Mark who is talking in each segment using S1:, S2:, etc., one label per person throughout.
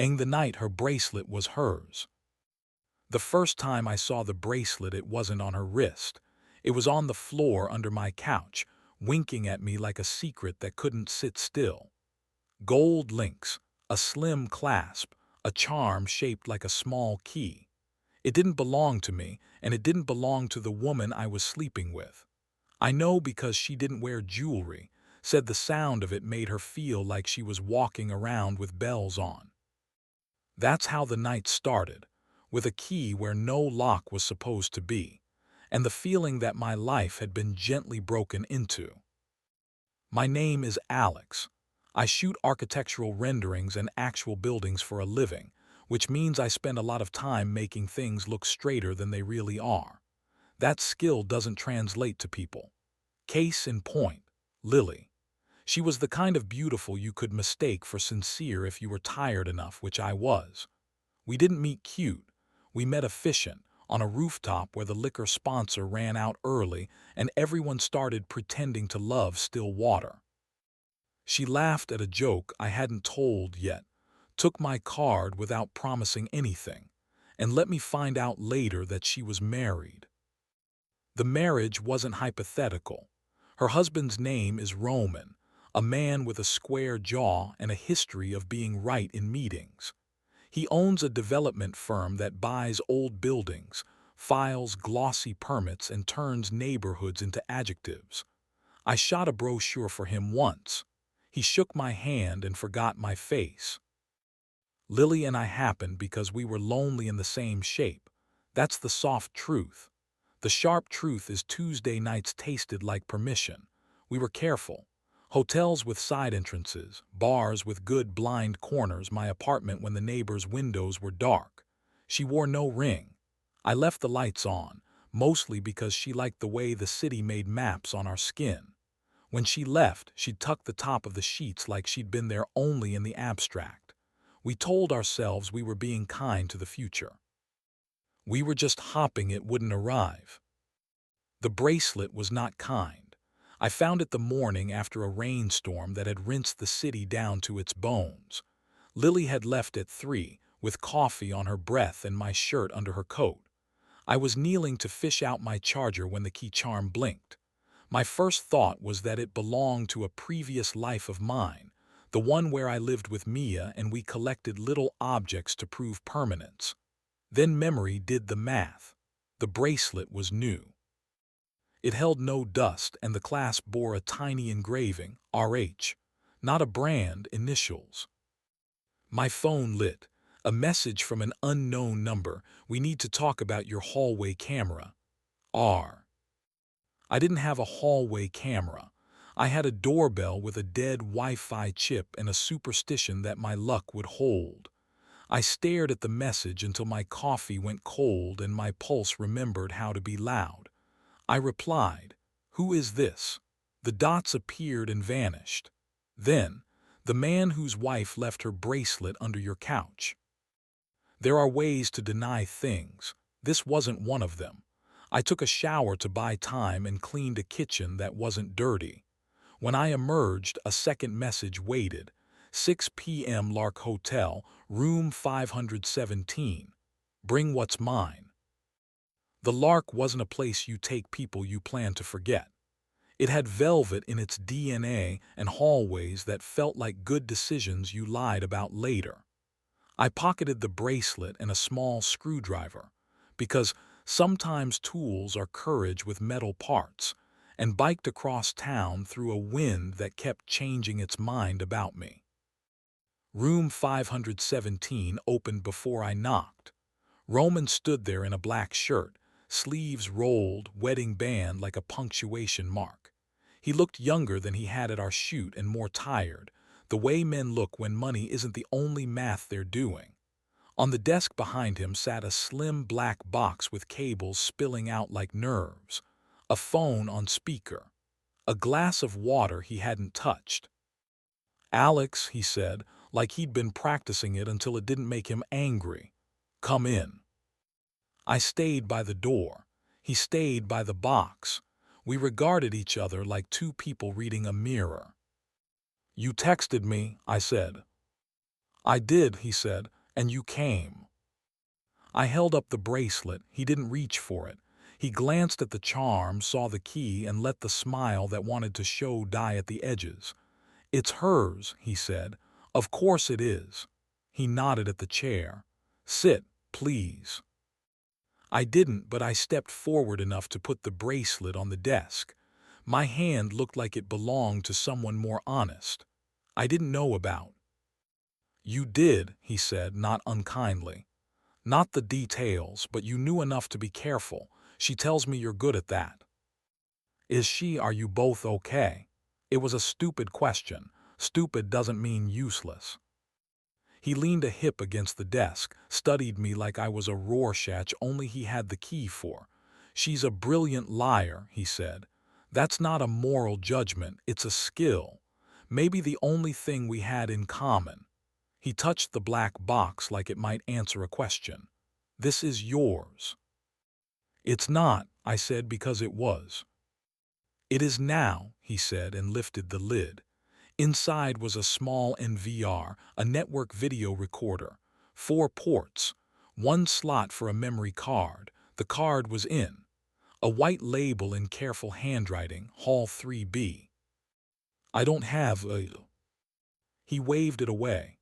S1: and the night her bracelet was hers. The first time I saw the bracelet, it wasn't on her wrist. It was on the floor under my couch, winking at me like a secret that couldn't sit still. Gold links, a slim clasp, a charm shaped like a small key. It didn't belong to me, and it didn't belong to the woman I was sleeping with. I know because she didn't wear jewelry, said the sound of it made her feel like she was walking around with bells on. That's how the night started, with a key where no lock was supposed to be, and the feeling that my life had been gently broken into. My name is Alex. I shoot architectural renderings and actual buildings for a living, which means I spend a lot of time making things look straighter than they really are. That skill doesn't translate to people. Case in point, Lily. She was the kind of beautiful you could mistake for sincere if you were tired enough, which I was. We didn't meet cute. We met efficient, on a rooftop where the liquor sponsor ran out early and everyone started pretending to love still water. She laughed at a joke I hadn't told yet, took my card without promising anything, and let me find out later that she was married. The marriage wasn't hypothetical. Her husband's name is Roman, a man with a square jaw and a history of being right in meetings. He owns a development firm that buys old buildings, files glossy permits, and turns neighborhoods into adjectives. I shot a brochure for him once. He shook my hand and forgot my face. Lily and I happened because we were lonely in the same shape. That's the soft truth. The sharp truth is Tuesday nights tasted like permission. We were careful. Hotels with side entrances, bars with good blind corners, my apartment when the neighbors' windows were dark. She wore no ring. I left the lights on, mostly because she liked the way the city made maps on our skin. When she left, she'd tuck the top of the sheets like she'd been there only in the abstract. We told ourselves we were being kind to the future. We were just hoping it wouldn't arrive. The bracelet was not kind. I found it the morning after a rainstorm that had rinsed the city down to its bones. Lily had left at 3, with coffee on her breath and my shirt under her coat. I was kneeling to fish out my charger when the key charm blinked. My first thought was that it belonged to a previous life of mine, the one where I lived with Mia and we collected little objects to prove permanence. Then memory did the math. The bracelet was new. It held no dust and the clasp bore a tiny engraving, RH. Not a brand, initials. My phone lit. A message from an unknown number. We need to talk about your hallway camera. R. I didn't have a hallway camera. I had a doorbell with a dead Wi-Fi chip and a superstition that my luck would hold. I stared at the message until my coffee went cold and my pulse remembered how to be loud. I replied, "Who is this?" The dots appeared and vanished. Then, "The man whose wife left her bracelet under your couch." There are ways to deny things. This wasn't one of them. I took a shower to buy time and cleaned a kitchen that wasn't dirty. When I emerged, a second message waited. 6 p.m. Lark Hotel, room 517. Bring what's mine. The Lark wasn't a place you take people you plan to forget. It had velvet in its DNA and hallways that felt like good decisions you lied about later. I pocketed the bracelet and a small screwdriver, because sometimes tools are courage with metal parts, and biked across town through a wind that kept changing its mind about me. Room 517 opened before I knocked. Roman stood there in a black shirt, sleeves rolled, wedding band like a punctuation mark. He looked younger than he had at our shoot and more tired, the way men look when money isn't the only math they're doing. On the desk behind him sat a slim black box with cables spilling out like nerves, a phone on speaker, a glass of water he hadn't touched. "Alex," he said, like he'd been practicing it until it didn't make him angry. "Come in." I stayed by the door. He stayed by the box. We regarded each other like two people reading a mirror. "You texted me," I said. I did, he said, and you came. I held up the bracelet. He didn't reach for it. He glanced at the charm, saw the key, and let the smile that wanted to show die at the edges. It's hers, he said. Of course it is. He nodded at the chair. Sit, please. I didn't, but I stepped forward enough to put the bracelet on the desk. My hand looked like it belonged to someone more honest. I didn't know about. You did, he said, not unkindly. Not the details, but you knew enough to be careful. She tells me you're good at that. Is she? Are you both okay? It was a stupid question. Stupid doesn't mean useless. He leaned a hip against the desk, studied me like I was a Rorschach only he had the key for. She's a brilliant liar, he said. That's not a moral judgment, it's a skill. Maybe the only thing we had in common. He touched the black box like it might answer a question. This is yours. It's not, I said, because it was. It is now, he said, and lifted the lid. Inside was a small NVR, a network video recorder, 4 ports, 1 slot for a memory card. The card was in. A white label in careful handwriting, Hall 3B. I don't have a... He waved it away.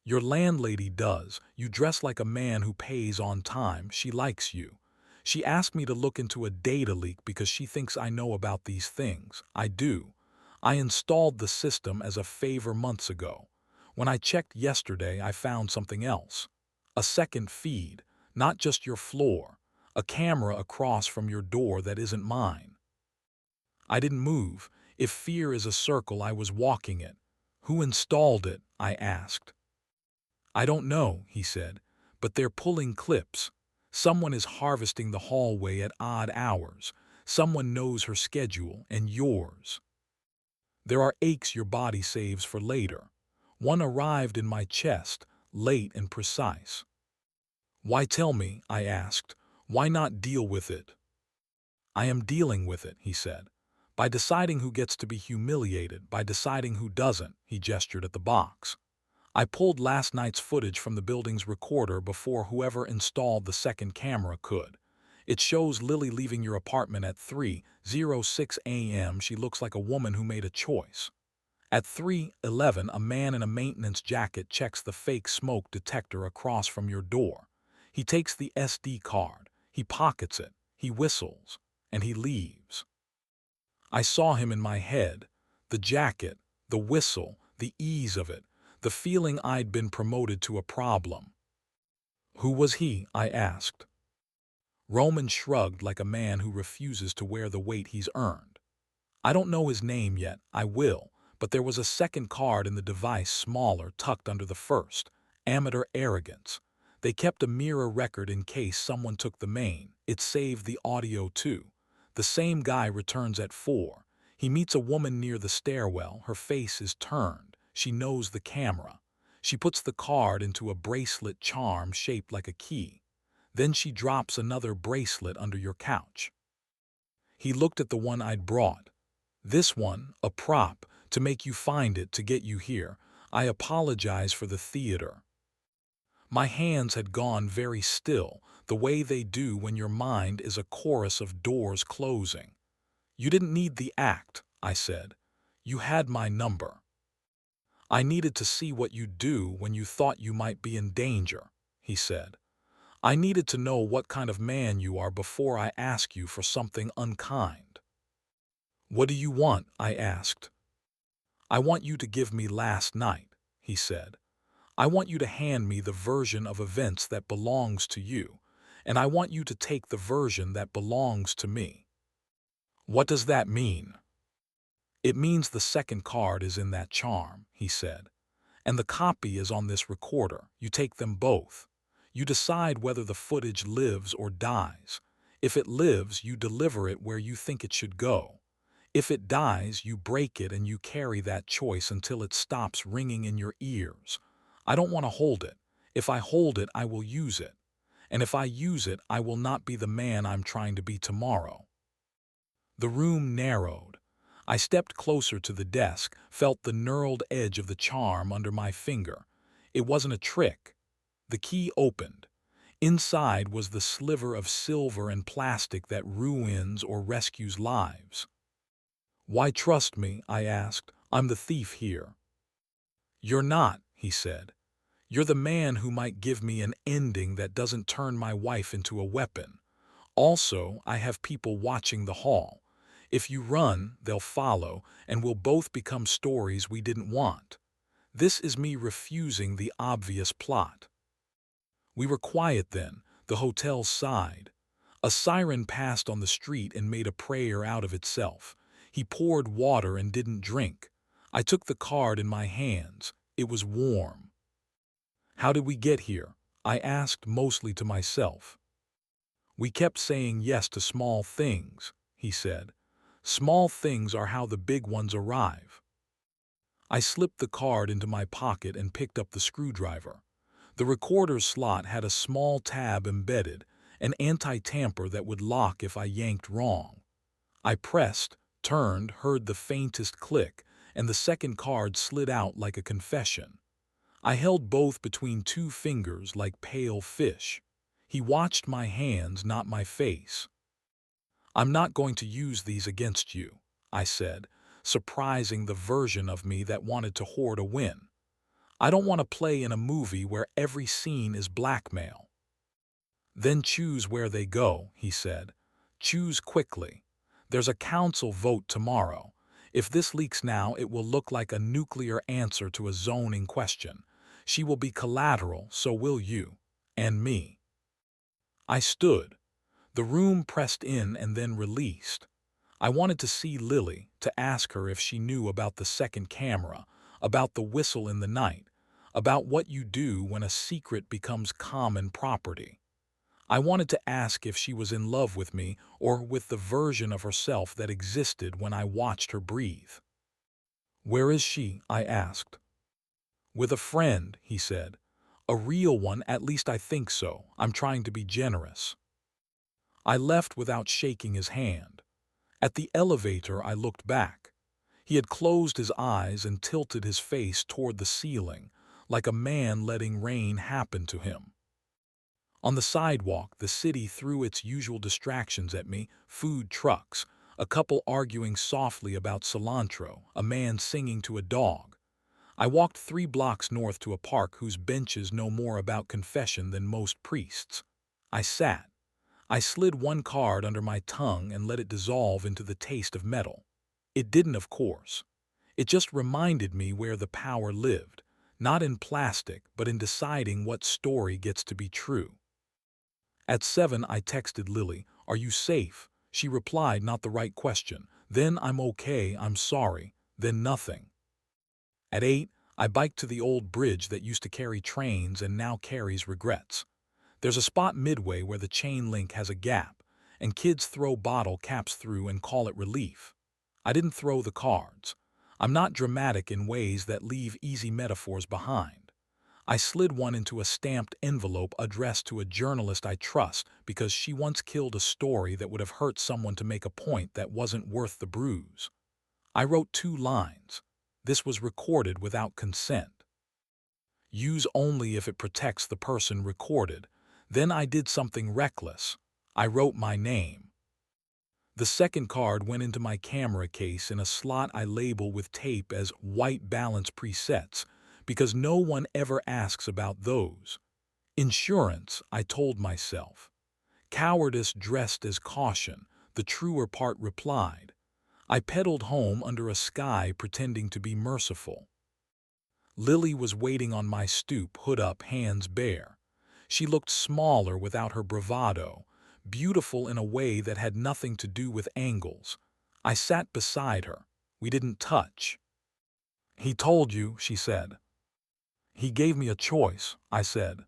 S1: Your landlady does. You dress like a man who pays on time. She likes you. She asked me to look into a data leak because she thinks I know about these things. I do. I installed the system as a favor months ago. When I checked yesterday, I found something else. A second feed, not just your floor. A camera across from your door that isn't mine. I didn't move. If fear is a circle, I was walking it. Who installed it? I asked. I don't know, he said, but they're pulling clips. Someone is harvesting the hallway at odd hours. Someone knows her schedule and yours. There are aches your body saves for later. One arrived in my chest, late and precise. Why tell me? I asked. Why not deal with it? I am dealing with it, he said. By deciding who gets to be humiliated, by deciding who doesn't, he gestured at the box. I pulled last night's footage from the building's recorder before whoever installed the second camera could. It shows Lily leaving your apartment at 3:06 a.m. She looks like a woman who made a choice. At 3:11, a man in a maintenance jacket checks the fake smoke detector across from your door. He takes the SD card, he pockets it, he whistles, and he leaves. I saw him in my head. The jacket, the whistle, the ease of it, the feeling I'd been promoted to a problem. Who was he? I asked. Roman shrugged like a man who refuses to wear the weight he's earned. I don't know his name yet, I will, but there was a second card in the device smaller tucked under the first. Amateur arrogance. They kept a mirror record in case someone took the main. It saved the audio too. The same guy returns at 4. He meets a woman near the stairwell. Her face is turned. She knows the camera. She puts the card into a bracelet charm shaped like a key. Then she drops another bracelet under your couch. He looked at the one I'd brought. This one, a prop, to make you find it, to get you here. I apologize for the theater. My hands had gone very still, the way they do when your mind is a chorus of doors closing. You didn't need the act, I said. You had my number. I needed to see what you'd do when you thought you might be in danger, he said. I needed to know what kind of man you are before I ask you for something unkind. What do you want? I asked. I want you to give me last night, he said. I want you to hand me the version of events that belongs to you, and I want you to take the version that belongs to me. What does that mean? It means the second card is in that charm, he said, and the copy is on this recorder. You take them both. You decide whether the footage lives or dies. If it lives, you deliver it where you think it should go. If it dies, you break it and you carry that choice until it stops ringing in your ears. I don't want to hold it. If I hold it, I will use it. And if I use it, I will not be the man I'm trying to be tomorrow. The room narrowed. I stepped closer to the desk, felt the knurled edge of the charm under my finger. It wasn't a trick. The key opened. Inside was the sliver of silver and plastic that ruins or rescues lives. "Why trust me?" I asked. "I'm the thief here." "You're not," he said. "You're the man who might give me an ending that doesn't turn my wife into a weapon. Also, I have people watching the hall. If you run, they'll follow, and we'll both become stories we didn't want. This is me refusing the obvious plot." We were quiet then. The hotel sighed. A siren passed on the street and made a prayer out of itself. He poured water and didn't drink. I took the card in my hands. It was warm. "How did we get here?" I asked, mostly to myself. "We kept saying yes to small things," he said. "Small things are how the big ones arrive." I slipped the card into my pocket and picked up the screwdriver. The recorder's slot had a small tab embedded, an anti-tamper that would lock if I yanked wrong. I pressed, turned, heard the faintest click, and the second card slid out like a confession. I held both between two fingers like pale fish. He watched my hands, not my face. "I'm not going to use these against you," I said, surprising the version of me that wanted to hoard a win. "I don't want to play in a movie where every scene is blackmail." "Then choose where they go," he said. "Choose quickly. There's a council vote tomorrow. If this leaks now, it will look like a nuclear answer to a zoning question. She will be collateral, so will you. And me." I stood. The room pressed in and then released. I wanted to see Lily, to ask her if she knew about the second camera, about the whistle in the night, about what you do when a secret becomes common property. I wanted to ask if she was in love with me or with the version of herself that existed when I watched her breathe. "Where is she?" I asked. "With a friend," he said. "A real one, at least I think so. I'm trying to be generous." I left without shaking his hand. At the elevator, I looked back. He had closed his eyes and tilted his face toward the ceiling, like a man letting rain happen to him. On the sidewalk, the city threw its usual distractions at me: food trucks, a couple arguing softly about cilantro, a man singing to a dog. I walked 3 blocks north to a park whose benches know more about confession than most priests. I sat. I slid one card under my tongue and let it dissolve into the taste of metal. It didn't, of course. It just reminded me where the power lived, not in plastic, but in deciding what story gets to be true. At 7, I texted Lily, "Are you safe?" She replied, "Not the right question." Then, "I'm okay, I'm sorry." Then nothing. At 8, I biked to the old bridge that used to carry trains and now carries regrets. There's a spot midway where the chain link has a gap, and kids throw bottle caps through and call it relief. I didn't throw the cards. I'm not dramatic in ways that leave easy metaphors behind. I slid one into a stamped envelope addressed to a journalist I trust because she once killed a story that would have hurt someone to make a point that wasn't worth the bruise. I wrote 2 lines. This was recorded without consent. Use only if it protects the person recorded. Then I did something reckless. I wrote my name. The second card went into my camera case in a slot I label with tape as white balance presets, because no one ever asks about those. Insurance, I told myself. Cowardice dressed as caution, the truer part replied. I pedaled home under a sky pretending to be merciful. Lily was waiting on my stoop, hood up, hands bare. She looked smaller without her bravado, beautiful in a way that had nothing to do with angles. I sat beside her. We didn't touch. "He told you," she said. "He gave me a choice," I said.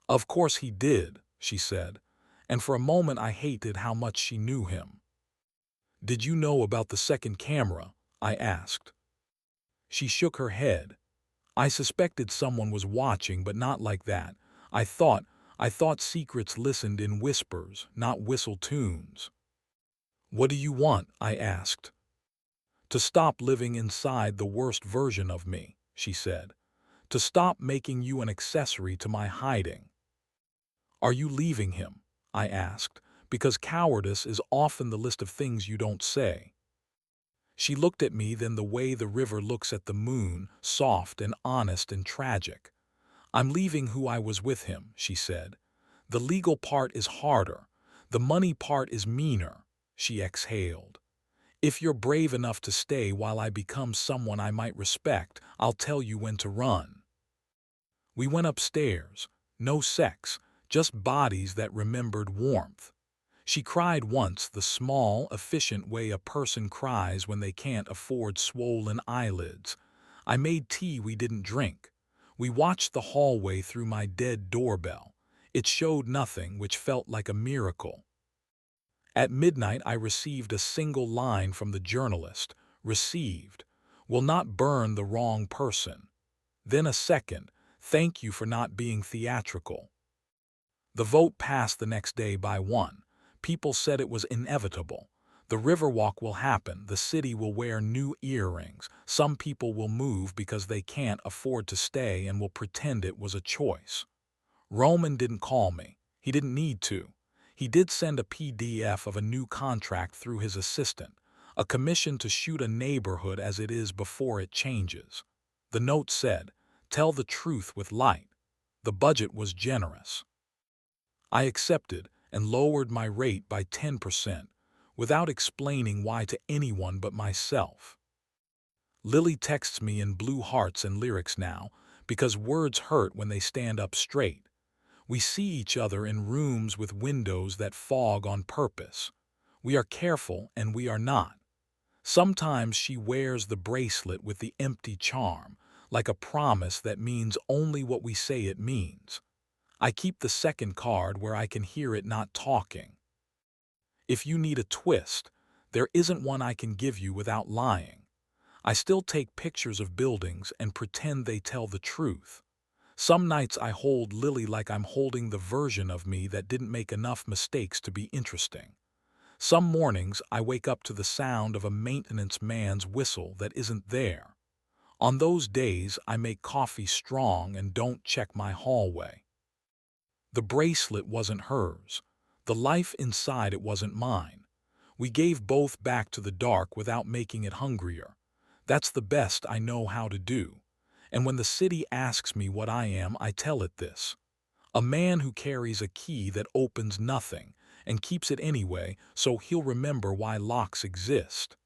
S1: "Of course he did," she said, and for a moment I hated how much she knew him. "Did you know about the second camera?" I asked. She shook her head. "I suspected someone was watching, but not like that. I thought secrets listened in whispers, not whistle tunes." "What do you want?" I asked. "To stop living inside the worst version of me," she said. to stop making you an accessory to my hiding. Are you leaving him? I asked, because cowardice is often the list of things you don't say. She looked at me then the way the river looks at the moon, soft and honest and tragic. I'm leaving who I was with him, she said. The legal part is harder. The money part is meaner, she exhaled. If you're brave enough to stay while I become someone I might respect, I'll tell you when to run. We went upstairs. No sex, just bodies that remembered warmth. She cried once the small, efficient way a person cries when they can't afford swollen eyelids. I made tea we didn't drink. We watched the hallway through my dead doorbell. It showed nothing, which felt like a miracle. At midnight I received a single line from the journalist. Received. Will not burn the wrong person. Then a second. Thank you for not being theatrical. The vote passed the next day by one. People said it was inevitable. The Riverwalk will happen. The city will wear new earrings. Some people will move because they can't afford to stay and will pretend it was a choice. Roman didn't call me. He didn't need to. He did send a PDF of a new contract through his assistant, a commission to shoot a neighborhood as it is before it changes. The note said, "Tell the truth with light." The budget was generous. I accepted and lowered my rate by 10%, without explaining why to anyone but myself. Lily texts me in blue hearts and lyrics now, because words hurt when they stand up straight. We see each other in rooms with windows that fog on purpose. We are careful and we are not. Sometimes she wears the bracelet with the empty charm, like a promise that means only what we say it means. I keep the second card where I can hear it not talking. If you need a twist, there isn't one I can give you without lying. I still take pictures of buildings and pretend they tell the truth. Some nights I hold Lily like I'm holding the version of me that didn't make enough mistakes to be interesting. Some mornings I wake up to the sound of a maintenance man's whistle that isn't there. On those days I make coffee strong and don't check my hallway. The bracelet wasn't hers. The life inside it wasn't mine. We gave both back to the dark without making it hungrier. That's the best I know how to do. And when the city asks me what I am, I tell it this: a man who carries a key that opens nothing and keeps it anyway so he'll remember why locks exist.